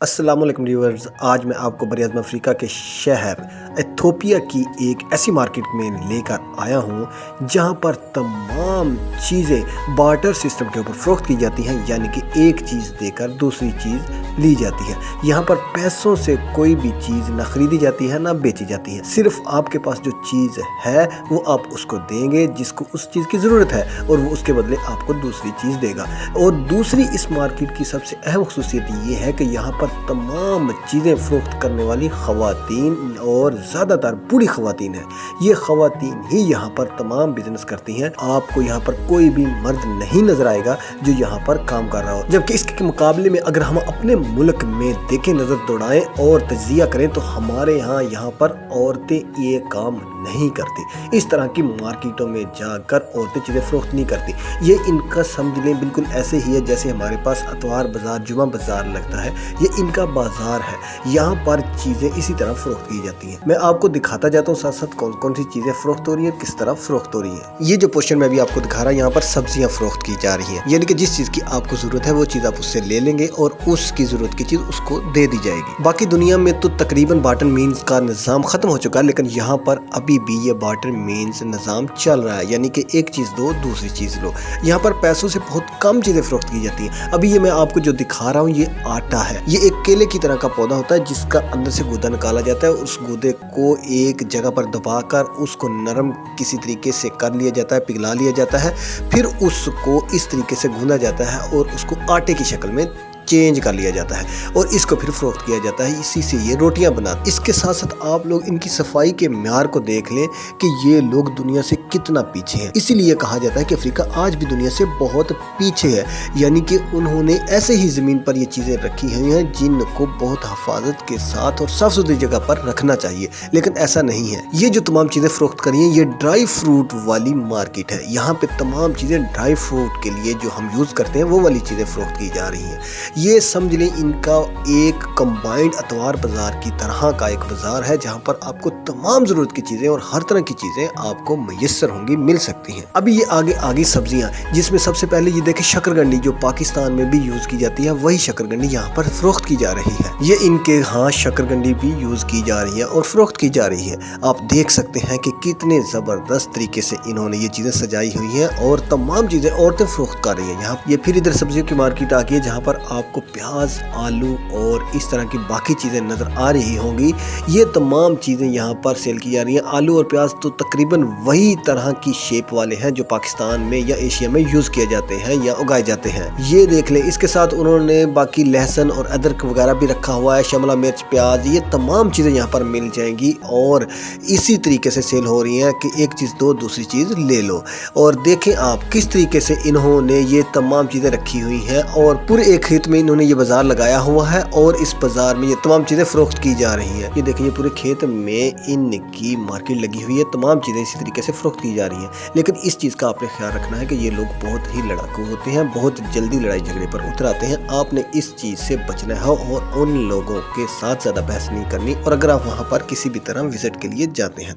السلام علیکم ویورز، آج میں آپ کو براعظم افریقہ کے شہر ایتھوپیا کی ایک ایسی مارکیٹ میں لے کر آیا ہوں جہاں پر تمام چیزیں بارٹر سسٹم کے اوپر فروخت کی جاتی ہیں، یعنی کہ ایک چیز دے کر دوسری چیز لی جاتی ہے۔ یہاں پر پیسوں سے کوئی بھی چیز نہ خریدی جاتی ہے نہ بیچی جاتی ہے، صرف آپ کے پاس جو چیز ہے وہ آپ اس کو دیں گے جس کو اس چیز کی ضرورت ہے، اور وہ اس کے بدلے آپ کو دوسری چیز دے گا۔ اور دوسری اس مارکیٹ کی سب سے اہم خصوصیت یہ ہے کہ یہاں پر تمام چیزیں فروخت کرنے والی خواتین اور زیادہ تر بوڑھی خواتین ہیں۔ یہ خواتین ہی یہاں پر تمام بزنس کرتی ہیں۔ آپ کو یہاں پر کوئی بھی مرد نہیں نظر آئے گا جو یہاں پر کام کر رہا ہو، جبکہ اس کے مقابلے میں اگر ہم اپنے ملک میں دیکھیں، نظر دوڑائیں اور تجزیہ کریں تو ہمارے یہاں پر عورتیں یہ کام نہیں کرتی۔ اس طرح کی مارکیٹوں میں جا کر عورتیں چیزیں فروخت نہیں کرتی۔ یہ ان کا سمجھ لیں بالکل ایسے ہی ہے جیسے ہمارے پاس اتوار بازار، جمعہ بازار لگتا ہے، یہ ان کا بازار ہے۔ یہاں پر چیزیں اسی طرح فروخت کی جاتی ہیں۔ میں آپ کو دکھاتا جاتا ہوں ساتھ ساتھ کون کون سی چیزیں فروخت ہو رہی ہیں، کس طرح فروخت ہو رہی ہیں۔ یہ جو پورشن میں بھی آپ کو دکھا رہا ہوں، یہاں پر سبزیاں فروخت کی جا رہی ہیں، یعنی کہ جس چیز کی آپ کو ضرورت ہے وہ چیز آپ اس سے لے لیں گے اور اس کی ضرورت کی چیز اس کو دے دی جائے گی۔ باقی دنیا میں تو تقریباً بارٹر مینز کا نظام ختم ہو چکا ہے، لیکن یہاں پر ابھی بھی یہ بارٹر مینز نظام چل رہا ہے، یعنی کہ ایک چیز دو دوسری چیز لو۔ یہاں پر پیسوں سے بہت کم چیزیں فروخت کی جاتی ہیں۔ ابھی یہ میں آپ کو جو دکھا رہا ہوں یہ آٹا ہے۔ یہ ایک کیلے کی طرح کا پودا ہوتا ہے جس کا اندر سے گودا نکالا جاتا ہے۔ اس گودے کو ایک جگہ پر دبا کر اس کو نرم کسی طریقے سے کر لیا جاتا ہے، پگھلا لیا جاتا ہے، پھر اس کو اس طریقے سے گھونا جاتا ہے اور اس کو آٹے کی شکل میں چینج کر لیا جاتا ہے اور اس کو پھر فروخت کیا جاتا ہے۔ اسی سے یہ روٹیاں بناتے۔ اس کے ساتھ ساتھ آپ لوگ ان کی صفائی کے معیار کو دیکھ لیں کہ یہ لوگ دنیا سے کتنا پیچھے ہیں۔ اسی لیے کہا جاتا ہے کہ افریقہ آج بھی دنیا سے بہت پیچھے ہے، یعنی کہ انہوں نے ایسے ہی زمین پر یہ چیزیں رکھی ہوئی ہیں جن کو بہت حفاظت کے ساتھ اور صاف ستھری جگہ پر رکھنا چاہیے، لیکن ایسا نہیں ہے۔ یہ جو تمام چیزیں فروخت کر رہی ہیں یہ ڈرائی فروٹ والی مارکیٹ ہے۔ یہاں پہ تمام چیزیں ڈرائی فروٹ کے لیے جو ہم یوز کرتے ہیں وہ والی چیزیں فروخت کی جا رہی ہیں۔ یہ سمجھ لیں ان کا ایک کمبائنڈ اتوار بازار کی طرح کا ایک بازار ہے جہاں پر آپ کو تمام ضرورت کی چیزیں اور ہر طرح کی چیزیں آپ کو میسر ہوں گی، مل سکتی ہیں۔ ابھی یہ آگے سبزیاں، جس میں سب سے پہلے یہ دیکھیں شکرگندی، جو پاکستان میں بھی یوز کی جاتی ہے، وہی شکرگندی یہاں پر فروخت کی جا رہی ہے۔ یہ ان کے شکرگندی بھی یوز کی جا رہی ہے اور فروخت کی جا رہی ہے۔ آپ دیکھ سکتے ہیں کہ کتنے زبردست طریقے سے انہوں نے یہ چیزیں سجائی ہوئی ہیں اور تمام چیزیں عورتیں فروخت کر رہی ہیں۔ یہاں یہ پھر ادھر سبزیوں کی مارکیٹ آ گئی ہے جہاں پر آپ کو پیاز، آلو اور اس طرح کی باقی چیزیں نظر آ رہی ہوں گی۔ یہ تمام چیزیں یہاں پر سیل کی جا رہی ہیں۔ آلو اور پیاز تو تقریباً وہی طرح کی شیپ والے ہیں جو پاکستان میں یا ایشیا میں یوز کیے جاتے ہیں یا اگائے جاتے ہیں۔ یہ دیکھ لیں، اس کے ساتھ انہوں نے باقی لہسن اور ادرک وغیرہ بھی رکھا ہوا ہے، شملہ مرچ، پیاز، یہ تمام چیزیں یہاں پر مل جائیں گی اور اسی طریقے سے سیل ہو رہی ہیں کہ ایک چیز دو دوسری چیز لے لو۔ اور دیکھیں آپ کس طریقے سے انہوں نے یہ تمام چیزیں رکھی ہوئی ہیں اور پورے ایک کھیت میں انہوں نے یہ بازار لگایا ہوا ہے اور اس بازار میں یہ تمام چیزیں فروخت کی جا رہی ہیں۔ یہ دیکھیں، یہ پورے کھیت میں ان کی مارکیٹ لگی ہوئی ہے، تمام چیزیں اسی طریقے سے فروخت کی جا رہی ہیں۔ لیکن اس چیز کا آپ نے خیال رکھنا ہے کہ یہ لوگ بہت ہی لڑاکو ہوتے ہیں، بہت جلدی لڑائی جھگڑے پر اتر آتے ہیں۔ آپ نے اس چیز سے بچنا ہے اور ان لوگوں کے ساتھ زیادہ بحث نہیں کرنی، اور اگر آپ وہاں پر کسی بھی طرح وزٹ کے لیے جاتے ہیں